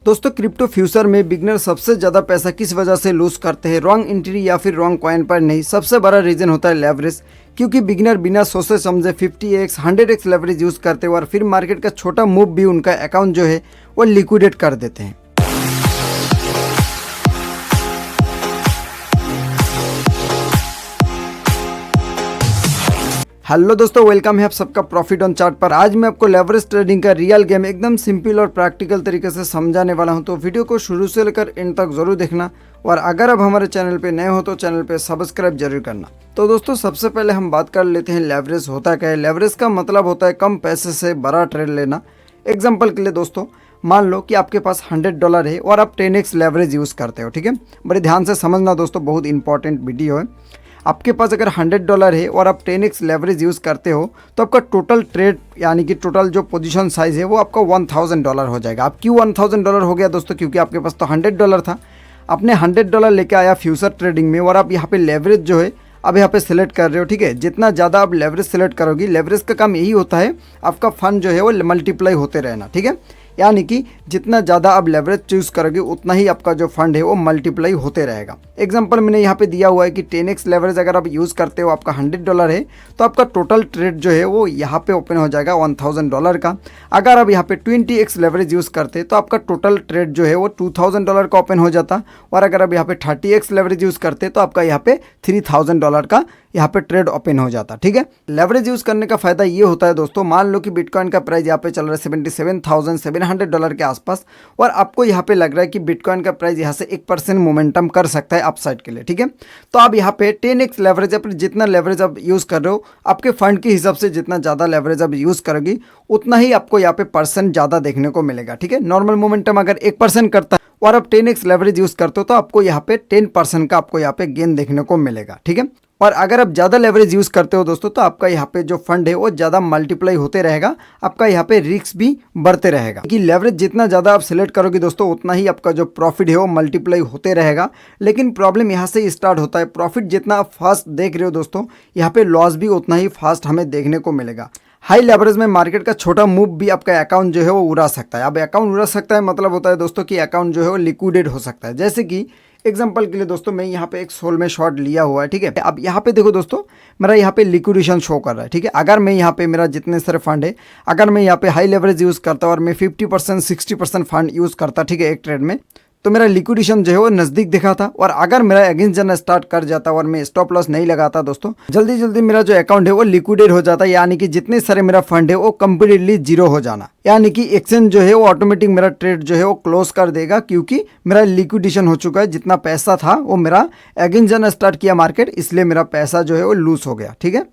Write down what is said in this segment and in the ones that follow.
दोस्तों crypto future में beginner सबसे ज़्यादा पैसा किस वजह से लूज करते हैं? रॉन्ग एंट्री या फिर रॉन्ग कॉइन पर नहीं, सबसे बड़ा रीज़न होता है लेवरेज। क्योंकि बिगनर बिना सोचे समझे 50x 100x लेवरेज यूज़ करते हैं और फिर मार्केट का छोटा मूव भी उनका अकाउंट जो है वो लिक्विडेट कर देते हैं। हेलो दोस्तों, वेलकम है आप सबका प्रॉफिट ऑन चार्ट पर। आज मैं आपको लेवरेज ट्रेडिंग का रियल गेम एकदम सिंपल और प्रैक्टिकल तरीके से समझाने वाला हूं, तो वीडियो को शुरू से लेकर एंड तक जरूर देखना। और अगर आप हमारे चैनल पे नए हो तो चैनल पे सब्सक्राइब जरूर करना। तो दोस्तों सबसे पहले हम बात कर लेते हैं लेवरेज होता क्या है। लेवरेज का मतलब होता है कम पैसे से बड़ा ट्रेड लेना। एग्जाम्पल के लिए दोस्तों मान लो कि आपके पास $100 है और आप 10x लेवरेज यूज़ करते हो। ठीक है, बड़े ध्यान से समझना दोस्तों, बहुत इंपॉर्टेंट वीडियो है। आपके पास अगर $100 है और आप 10x लेवरेज यूज़ करते हो तो आपका टोटल ट्रेड यानी कि टोटल जो पोजीशन साइज़ है वो आपका $1000 हो जाएगा। अब क्यों $1000 हो गया दोस्तों? क्योंकि आपके पास तो $100 था, आपने $100 लेके आया फ्यूचर ट्रेडिंग में और आप यहाँ पे लेवरेज जो है अब यहाँ पे सिलेक्ट कर रहे हो। ठीक है, जितना ज़्यादा आप लेवरेज सिलेक्ट करोगी, लेवरेज का काम यही होता है आपका फंड जो है वो मल्टीप्लाई होते रहना। ठीक है, यानी कि जितना ज़्यादा आप लेवरेज चूज़ करोगे उतना ही आपका जो फंड है वो मल्टीप्लाई होते रहेगा। एग्जांपल मैंने यहाँ पे दिया हुआ है कि 10x लेवरेज अगर आप यूज़ करते हो, आपका $100 है तो आपका टोटल ट्रेड जो है वो यहाँ पे ओपन हो जाएगा $1000 का। अगर आप यहाँ पे 20x लेवरेज यूज़ करते तो आपका टोटल ट्रेड जो है वो $2000 का ओपन हो जाता। और अगर आप यहाँ पे 30x लेवरेज यूज़ करते तो आपका यहाँ पे $3000 का यहाँ पे ट्रेड ओपन हो जाता। ठीक है, लेवरेज यूज़ करने का फ़ायदा ये होता है दोस्तों, मान लो कि बिटकॉइन का प्राइस यहाँ पे चल रहा है $77,700 के आसपास और आपको यहाँ पे लग रहा है कि बिटकॉइन का प्राइस यहाँ से 1% मोमेंटम कर सकता है अपसाइड के लिए। ठीक है, तो आप यहाँ पे 10x लेवरेज अपने जितना लेवरेज आप यूज़ कर रहे हो आपके फंड के हिसाब से जितना ज़्यादा लेवरेज आप यूज़ करोगी उतना ही आपको यहाँ पे परसेंट ज़्यादा देखने को मिलेगा। ठीक है, नॉर्मल मोमेंटम अगर 1% करता है और आप 10x लेवरेज यूज़ करते हो तो आपको यहाँ पे 10% का आपको यहाँ पे गेन देखने को मिलेगा। ठीक है, और अगर आप ज़्यादा लेवरेज यूज़ करते हो दोस्तों तो आपका यहाँ पे जो फंड है वो ज़्यादा मल्टीप्लाई होते रहेगा, आपका यहाँ पे रिस्क भी बढ़ते रहेगा। कि लेवरेज जितना ज़्यादा आप सिलेक्ट करोगे दोस्तों उतना ही आपका जो प्रॉफिट है वो मल्टीप्लाई होते रहेगा। लेकिन प्रॉब्लम यहाँ से स्टार्ट होता है, प्रॉफिट जितना आप फास्ट देख रहे हो दोस्तों यहाँ पे लॉस भी उतना ही फास्ट हमें देखने को मिलेगा। हाई लेवरेज में मार्केट का छोटा मूव भी आपका अकाउंट जो है वो उड़ा सकता है। अब अकाउंट उड़ा सकता है मतलब होता है दोस्तों कि अकाउंट जो है वो लिक्विडेट हो सकता है। जैसे कि एग्जाम्पल के लिए दोस्तों मैं यहाँ पे एक सोल में शॉर्ट लिया हुआ है। ठीक है, अब यहाँ पे देखो दोस्तों मेरा यहाँ पे लिक्विडेशन शो कर रहा है। ठीक है, अगर मैं यहाँ पे मेरा जितने सारे फंड है अगर मैं यहाँ पे हाई लेवरेज यूज़ करता और मैं 50% 60% फंड यूज़ करता, ठीक है, एक ट्रेड में, तो मेरा लिक्विडेशन जो है वो नज़दीक दिखा था। और अगर मेरा अगेंस्ट जाना स्टार्ट कर जाता और मैं स्टॉप लॉस नहीं लगाता दोस्तों, जल्दी जल्दी मेरा जो अकाउंट है वो लिक्विडेट हो जाता। यानी कि जितने सारे मेरा फंड है वो कंप्लीटली जीरो हो जाना, यानी कि एक्सचेंज जो है वो ऑटोमेटिक मेरा ट्रेड जो है वो क्लोज कर देगा क्योंकि मेरा लिक्विडेशन हो चुका है। जितना पैसा था वो मेरा अगेंस्ट जाना स्टार्ट किया मार्केट, इसलिए मेरा पैसा जो है वो लूज हो गया। ठीक है,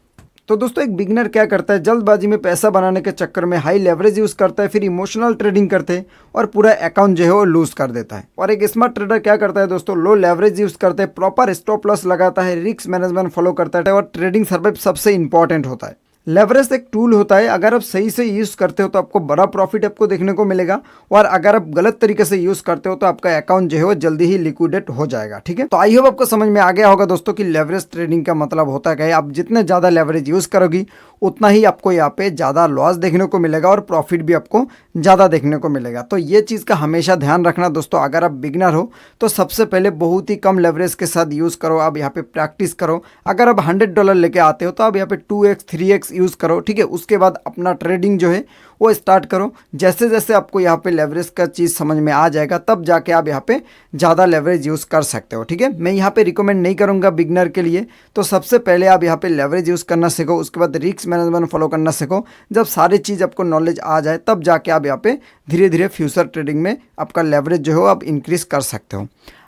तो दोस्तों एक बिगनर क्या करता है, जल्दबाजी में पैसा बनाने के चक्कर में हाई लेवरेज यूज़ करता है, फिर इमोशनल ट्रेडिंग करते हैं और पूरा अकाउंट जो है वो लूज कर देता है। और एक स्मार्ट ट्रेडर क्या करता है दोस्तों, लो लेवरेज यूज़ करते हैं, प्रॉपर स्टॉप लॉस लगाता है, रिस्क मैनेजमेंट फॉलो करता है और ट्रेडिंग सर्वाइव सबसे इंपॉर्टेंट होता है। लेवरेज एक टूल होता है, अगर आप सही से यूज़ करते हो तो आपको बड़ा प्रॉफिट आपको देखने को मिलेगा और अगर आप गलत तरीके से यूज़ करते हो तो आपका अकाउंट जो है वो जल्दी ही लिक्विडेट हो जाएगा। ठीक है, तो आई होप आपको समझ में आ गया होगा दोस्तों कि लेवरेज ट्रेडिंग का मतलब होता क्या है। आप जितने ज़्यादा लेवरेज यूज़ करोगी उतना ही आपको यहाँ पे ज़्यादा लॉस देखने को मिलेगा और प्रॉफिट भी आपको ज़्यादा देखने को मिलेगा। तो ये चीज़ का हमेशा ध्यान रखना दोस्तों। अगर आप बिगनर हो तो सबसे पहले बहुत ही कम लेवरेज के साथ यूज़ करो, आप यहाँ पे प्रैक्टिस करो। अगर आप $100 लेके आते हो तो आप यहाँ पे 2x 3x यूज़ करो। ठीक है, उसके बाद अपना ट्रेडिंग जो है वो स्टार्ट करो। जैसे जैसे आपको यहाँ पे लेवरेज का चीज़ समझ में आ जाएगा तब जाके आप यहाँ पे ज़्यादा लेवरेज यूज़ कर सकते हो। ठीक है, मैं यहाँ पे रिकमेंड नहीं करूँगा बिगनर के लिए। तो सबसे पहले आप यहाँ पे लेवरेज यूज़ करना सीखो, उसके बाद रिस्क मैनेजमेंट फॉलो करना सीखो। जब सारी चीज़ आपको नॉलेज आ जाए तब जाके आप यहाँ पे धीरे धीरे फ्यूचर ट्रेडिंग में आपका लेवरेज जो है आप इंक्रीज कर सकते हो।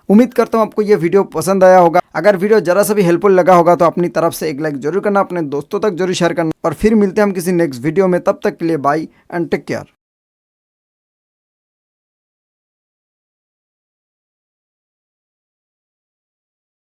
उम्मीद करता हूँ आपको ये वीडियो पसंद आया होगा। अगर वीडियो जरा सा भी हेल्पफुल लगा होगा तो अपनी तरफ से एक लाइक जरूर करना, अपने दोस्तों तक जरूर शेयर करना और फिर मिलते हैं हम किसी नेक्स्ट वीडियो में। तब तक के लिए बाय एंड टेक केयर।